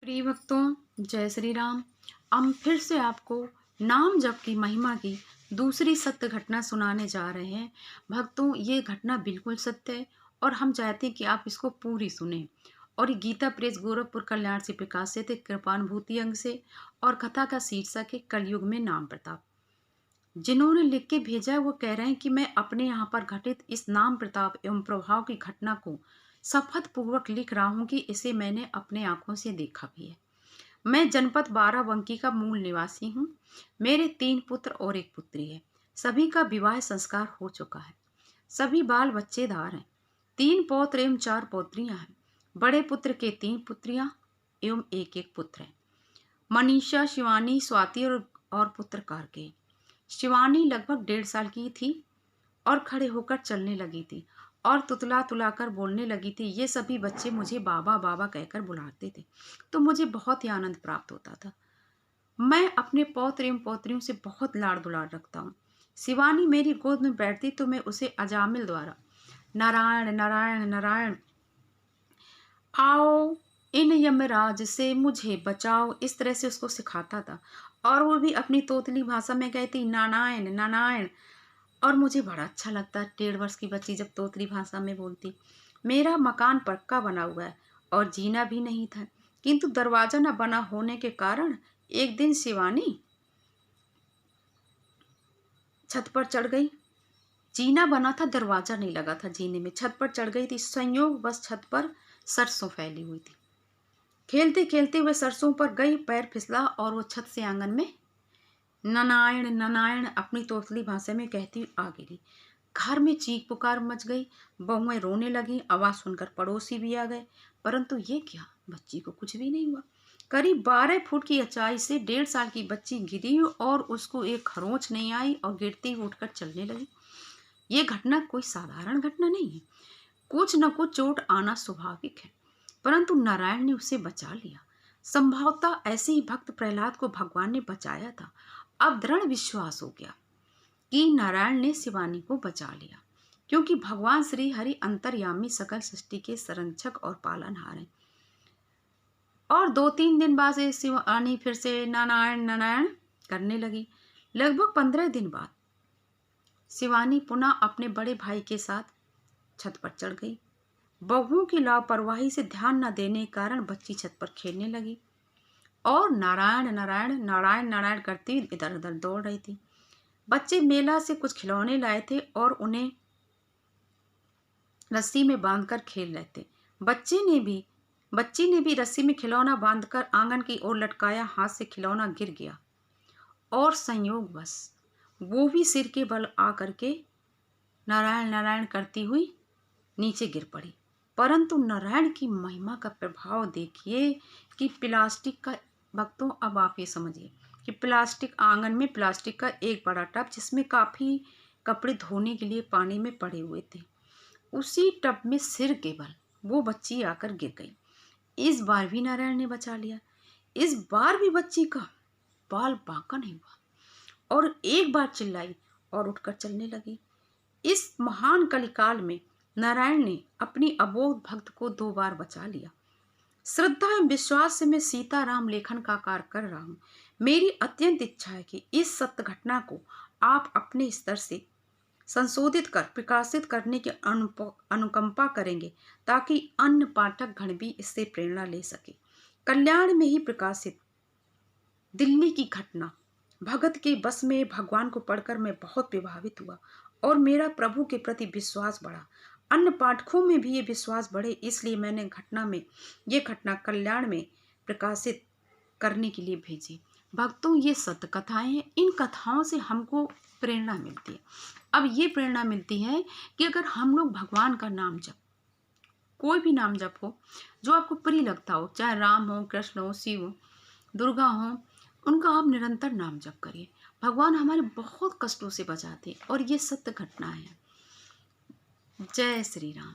प्रिय भक्तों, जय श्री राम। हम फिर से आपको नाम जप की महिमा की दूसरी सत्य घटना सुनाने जा रहे हैं। भक्तों, ये घटना बिल्कुल सत्य है और हम चाहते हैं कि आप इसको पूरी सुने। और ये गीता प्रेस गोरखपुर कल्याण से प्रकाशित है, कृपानुभूति अंग से। और कथा का शीर्षक है कलयुग में नाम प्रताप। जिन्होंने लिख के भेजा है वो कह रहे हैं कि मैं अपने यहाँ पर घटित इस नाम प्रताप एवं प्रभाव की घटना को शपथ पूर्वक लिख रहा हूँ कि इसे मैंने अपने आंखों से देखा भी है। मैं जनपद बाराबंकी का मूल निवासी हूँ। मेरे 3 पुत्र और 1 पुत्री है। सभी का विवाह संस्कार हो चुका है। सभी बाल बच्चेदार हैं। 3 पौत्र एवं 4 पौत्रियां हैं। बड़े पुत्र के 3 पुत्रियां एवं 1 पुत्र है। मनीषा, शिवानी, स्वाति और पुत्र कार्के। शिवानी लगभग 1.5 साल की थी और खड़े होकर चलने लगी थी और तुतला तुलाकर बोलने लगी थी। ये सभी बच्चे मुझे बाबा बाबा कहकर बुलाते थे तो मुझे बहुत ही आनंद प्राप्त होता था। मैं अपने पौत्र एवं पौत्रियों से बहुत लाड़ दुलार रखता हूँ। शिवानी मेरी गोद में बैठती तो मैं उसे अजामिल द्वारा नारायण नारायण नारायण, आओ इन यमराज से मुझे बचाओ, इस तरह से उसको सिखाता था। और वो भी अपनी तोतली भाषा में कहती नारायण नारायण। और मुझे बड़ा अच्छा लगता, 1.5 वर्ष की बच्ची जब तोतली भाषा में बोलती। मेरा मकान पक्का बना हुआ है और जीना भी नहीं था, किंतु दरवाजा न बना होने के कारण एक दिन शिवानी छत पर चढ़ गई। जीना बना था, दरवाजा नहीं लगा था जीने में। छत पर चढ़ गई थी। संयोग बस छत पर सरसों फैली हुई थी। खेलते खेलते हुए सरसों पर गई, पैर फिसला और वो छत से आंगन में नारायण नारायण अपनी तोतली भाषा में कहती आ गिरी। घर में चीख पुकार मच गई। बहुएं रोने लगी। आवाज सुनकर पड़ोसी भी आ गए, परंतु ये क्या, बच्ची को कुछ भी नहीं हुआ। करीब 12 फुट की ऊंचाई से 1.5 साल की बच्ची गिरी और उसको एक खरोंच नहीं आई और गिरती ही उठकर चलने लगी। ये घटना कोई साधारण घटना नहीं है। कुछ न कुछ चोट आना स्वाभाविक है, परंतु नारायण ने उसे बचा लिया। संभवतः ऐसे ही भक्त प्रहलाद को भगवान ने बचाया था। अब दृढ़ विश्वास हो गया कि नारायण ने शिवानी को बचा लिया, क्योंकि भगवान श्री हरि अंतर्यामी सकल सृष्टि के संरक्षक और पालनहार हैं। और 2-3 दिन बाद से शिवानी फिर से नारायण नारायण करने लगी। लगभग 15 दिन बाद शिवानी पुनः अपने बड़े भाई के साथ छत पर चढ़ गई। बहुओं की लापरवाही से ध्यान न देने के कारण बच्ची छत पर खेलने लगी और नारायण नारायण नारायण नारायण करती इधर उधर दौड़ रही थी। बच्चे मेला से कुछ खिलौने लाए थे और उन्हें रस्सी में बांधकर खेल रहे थे। बच्ची ने भी रस्सी में खिलौना बांधकर आंगन की ओर लटकाया। हाथ से खिलौना गिर गया और संयोगवश वो भी सिर के बल आकर के नारायण नारायण करती हुई नीचे गिर पड़ी। परंतु नारायण की महिमा का प्रभाव देखिए कि प्लास्टिक का, भक्तों अब आप ये समझिए कि प्लास्टिक, आंगन में प्लास्टिक का एक बड़ा टब जिसमें काफ़ी कपड़े धोने के लिए पानी में पड़े हुए थे, उसी टब में सिर के बल वो बच्ची आकर गिर गई। इस बार भी नारायण ने बचा लिया। इस बार भी बच्ची का बाल बांका नहीं हुआ और एक बार चिल्लाई और उठकर चलने लगी। इस महान कलिकाल में नारायण ने अपनी अबोध भक्त को 2 बार बचा लिया। श्रद्धा एवं विश्वास से मैं सीताराम लेखन का कार्य कर रहा हूँ। मेरी अत्यंत इच्छा है कि इस सत्य घटना को आप अपने स्तर से संशोधित कर प्रकाशित करने की अनुकंपा करेंगे, ताकि अन्य पाठक गण भी इससे प्रेरणा ले सके। कल्याण में ही प्रकाशित दिल्ली की घटना भगत के बस में भगवान को पढ़कर मैं बहुत प्रभावित हुआ और मेरा प्रभु के प्रति विश्वास बढ़ा। अन्य पाठकों में भी ये विश्वास बढ़े, इसलिए मैंने ये घटना कल्याण में प्रकाशित करने के लिए भेजी। भक्तों, ये सत्य कथाएं हैं। इन कथाओं से हमको प्रेरणा मिलती है। अब ये प्रेरणा मिलती है कि अगर हम लोग भगवान का नाम जप, कोई भी नाम जप हो जो आपको प्रिय लगता हो, चाहे राम हो, कृष्ण हो, शिव हो, दुर्गा हो, उनका आप निरंतर नाम जप करिए। भगवान हमारे बहुत कष्टों से बचाते हैं और ये सत्य घटना है। जय श्री राम।